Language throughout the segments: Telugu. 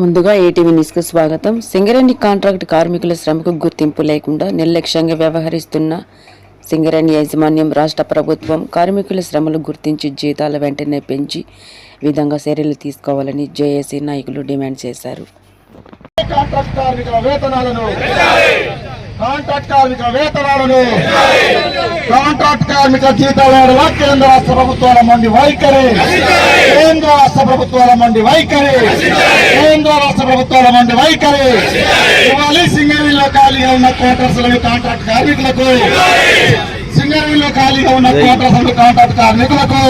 ముందుగా ఏటీవీ న్యూస్ కు స్వాగతం. సింగరేణి కాంట్రాక్ట్ కార్మికుల శ్రమకు గుర్తింపు లేకుండా నిర్లక్ష్యంగా వ్యవహరిస్తున్న సింగరేణి యాజమాన్యం రాష్ట్ర ప్రభుత్వం కార్మికుల శ్రమలు గుర్తించి జీతాల వెంటనే పెంచి విధంగా చర్యలు తీసుకోవాలని జేఏసీ నాయకులు డిమాండ్ చేశారు. కాంట్రాక్ట్ కార్మికుల వేతనాలను కాంట్రాక్ట్ కార్మిక జీతాల కేంద్ర రాష్ట్ర ప్రభుత్వాల మండి వైఖరి ఇవ్వాలి. సింగరేణిలో ఖాళీగా ఉన్న క్వార్టర్స్ కాంట్రాక్ట్ కార్మికులకు కాంట్రాక్ట్ కార్మికులకు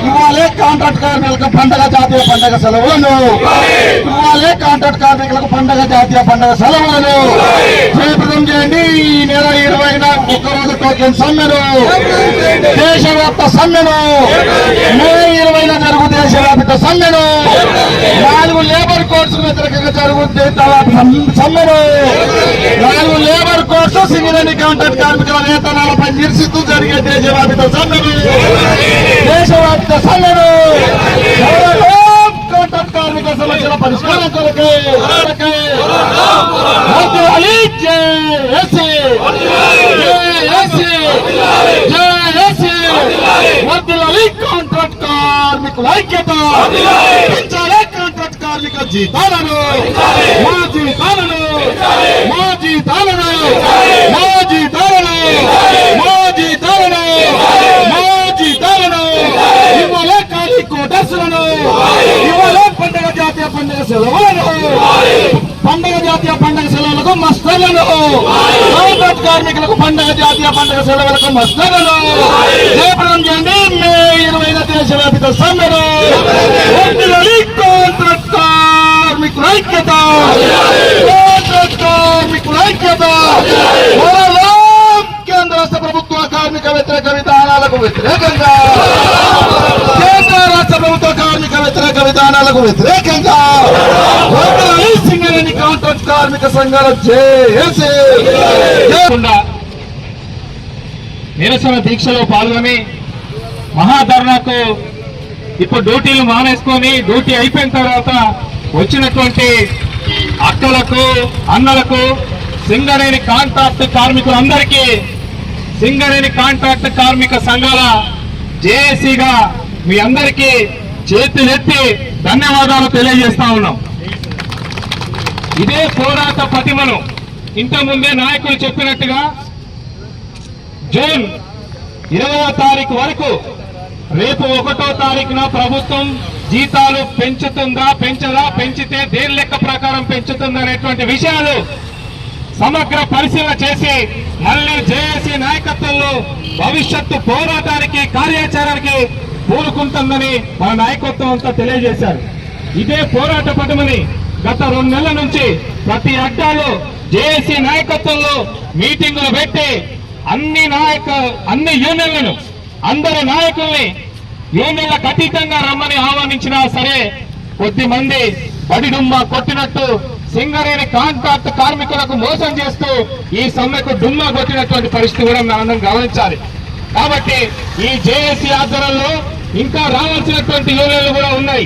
ఇవ్వాలి. కాంట్రాక్ట్ కార్మికులకు పండగ జాతీయ పండగ సెలవులను జయప్రదం చేయండి. ఈ నెల 20న ఒక్కరోజు టోకెన్ సమ్మెను, దేశవ్యాప్త సమ్మెను, మే 20న జరుగు దేశవ్యాప్త సమ్మెను, 4 లేబర్ కోడ్స్ వ్యతిరేకంగా జరుగు సమ్మెను, 4 లేబర్ కోడ్స్ సింగరేణి కాంట్రాక్ట్ కార్మికుల వేతనాలపై నిరసిస్తూ జరిగే దేశవ్యాప్త సమ్మెను కాంట్రాక్ట్ కార్మిక సమస్యల పరిష్కారం కొరకే కాంట్రాక్ట్ కార్మికుల ఐక్యత, పెంచాలి కాంట్రాక్ట్ కార్మిక జీతాలను, ఇవ్వలే ఖాళీ కోటర్సులను, ఇవ్వలే పండగ జాతీయ పండుగ సెలవులకు మస్తర్లను, కాంట్రాక్ట్ కార్మికులకు పండగ జాతీయ పండుగ సెలవులకు మస్తర్లను జయప్రదం చేయండి. మే 20న దేశవ్యాప్త సమ్మెను, కాంట్రాక్ట్ కార్మికుల ఐక్యత, కేంద్ర రాష్ట్ర ప్రభుత్వ కార్మిక వ్యతిరేక విధానాలకు వ్యతిరేకంగా, సింగరేణి కాంట్రాక్ట్ కార్మిక సంఘాల నిరసన దీక్షలో పాల్గొని మహాధర్నాకు ఇప్పుడు డ్యూటీలు మానేసుకొని డ్యూటీ అయిపోయిన తర్వాత వచ్చినటువంటి అక్కలకు, అన్నలకు, సింగరేణి కాంట్రాక్ట్ కార్మికులందరికీ సింగరేణి కాంట్రాక్ట్ కార్మిక సంఘాల జేఏసీగా మీ అందరికీ చేతులెత్తి ధన్యవాదాలు తెలియజేస్తా ఉన్నాం. ఇదే పోరాట పటిమను ఇంతకుముందే నాయకులు చెప్పినట్టుగా జూన్ 20వ తారీఖు వరకు, రేపు 1వ తారీఖున ప్రభుత్వం జీతాలు పెంచుతుందా, పెంచదా, పెంచితే దేని లెక్క ప్రకారం పెంచుతుందా అనేటువంటి విషయాలు సమగ్ర పరిశీలన చేసి మళ్ళీ జేఏసీ నాయకత్వంలో భవిష్యత్తు పోరాటానికి, కార్యాచరణకి పూనుకుంటుందని మన నాయకత్వం అంతా తెలియజేశారు. ఇదే పోరాట పటమని గత 2 నెలల నుంచి ప్రతి అడ్డాలో జేఏసీ నాయకత్వంలో మీటింగులు పెట్టి అన్ని యూనియన్లను, అందరి నాయకుల్ని యూనియన్లకు అతీతంగా రమ్మని ఆహ్వానించినా సరే కొద్దిమంది బడిడుమ్మా కొట్టినట్టు సింగరేణి కాంట్రాక్ట్ కార్మికులకు మోసం చేస్తూ ఈ సమ్మెకు డుమ్మా కొట్టినటువంటి పరిస్థితి కూడా మనం గమనించాలి. కాబట్టి ఈ జేఏసీ ఆధ్వర్యంలో ఇంకా రావాల్సినటువంటి యూనియన్లు కూడా ఉన్నాయి.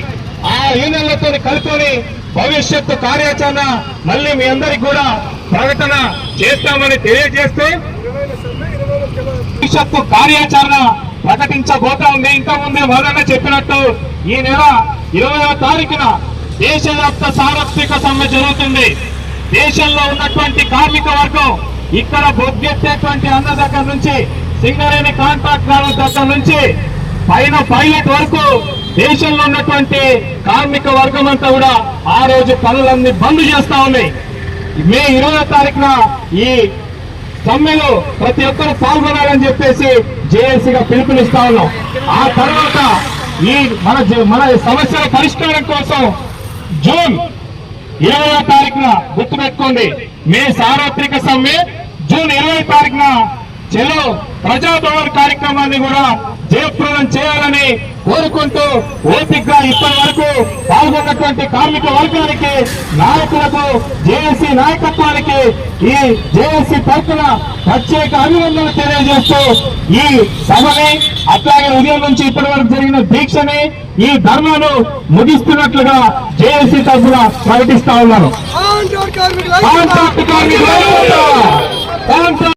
ఆ యూనియన్లతో కలుపుకొని భవిష్యత్తు కార్యాచరణ మళ్ళీ మీ అందరికి కూడా ప్రకటన చేస్తామని తెలియజేస్తూ భవిష్యత్తు కార్యాచరణ ప్రకటించబోతా ఉంది. ఇంకా ముందే మొదలనే చెప్పినట్టు ఈ నెల 20వ తారీఖున దేశవ్యాప్త సార్వత్రిక సమ్మె జరుగుతుంది. దేశంలో ఉన్నటువంటి కార్మిక వర్గం, ఇక్కడ బొగ్గెత్తేటువంటి అన్న దగ్గర నుంచి, సింగరేణి కాంట్రాక్ట్ దగ్గర నుంచి పైన పైలట్ వరకు దేశంలో ఉన్నటువంటి కార్మిక వర్గం అంతా కూడా ఆ రోజు పనులన్నీ బంద్ చేస్తా ఉన్నాయి. మే 20వ తారీఖున ఈ సమ్మెలో ప్రతి ఒక్కరు పాల్గొనాలని చెప్పేసి జేఏసీగా పిలుపునిస్తా ఉన్నాం. ఆ తర్వాత ఈ మన సమస్యల పరిష్కారం కోసం జూన్ 20వ తారీఖున గుర్తుపెట్టుకోండి, మే సార్వత్రిక సమ్మె, జూన్ 20వ తారీఖున చెలో ప్రజాభవన్ కార్యక్రమాన్ని కూడా జయప్రదం చేయాలని కోరుకుంటూ ఓపికగా ఇప్పటి వరకు పాల్గొన్నటువంటి కార్మిక వర్గానికి, నాయకులకు, జేఏసీ నాయకత్వానికి ఈ జేఏసీ తరఫున ప్రత్యేక అభినందనలు తెలియజేస్తూ ఈ సభని, అట్లాగే ఉదయం నుంచి ఇప్పటి వరకు జరిగిన దీక్షని, ఈ ధర్నాను ముగిస్తున్నట్లుగా జేఏసీ తరఫున ప్రకటిస్తా ఉన్నారు.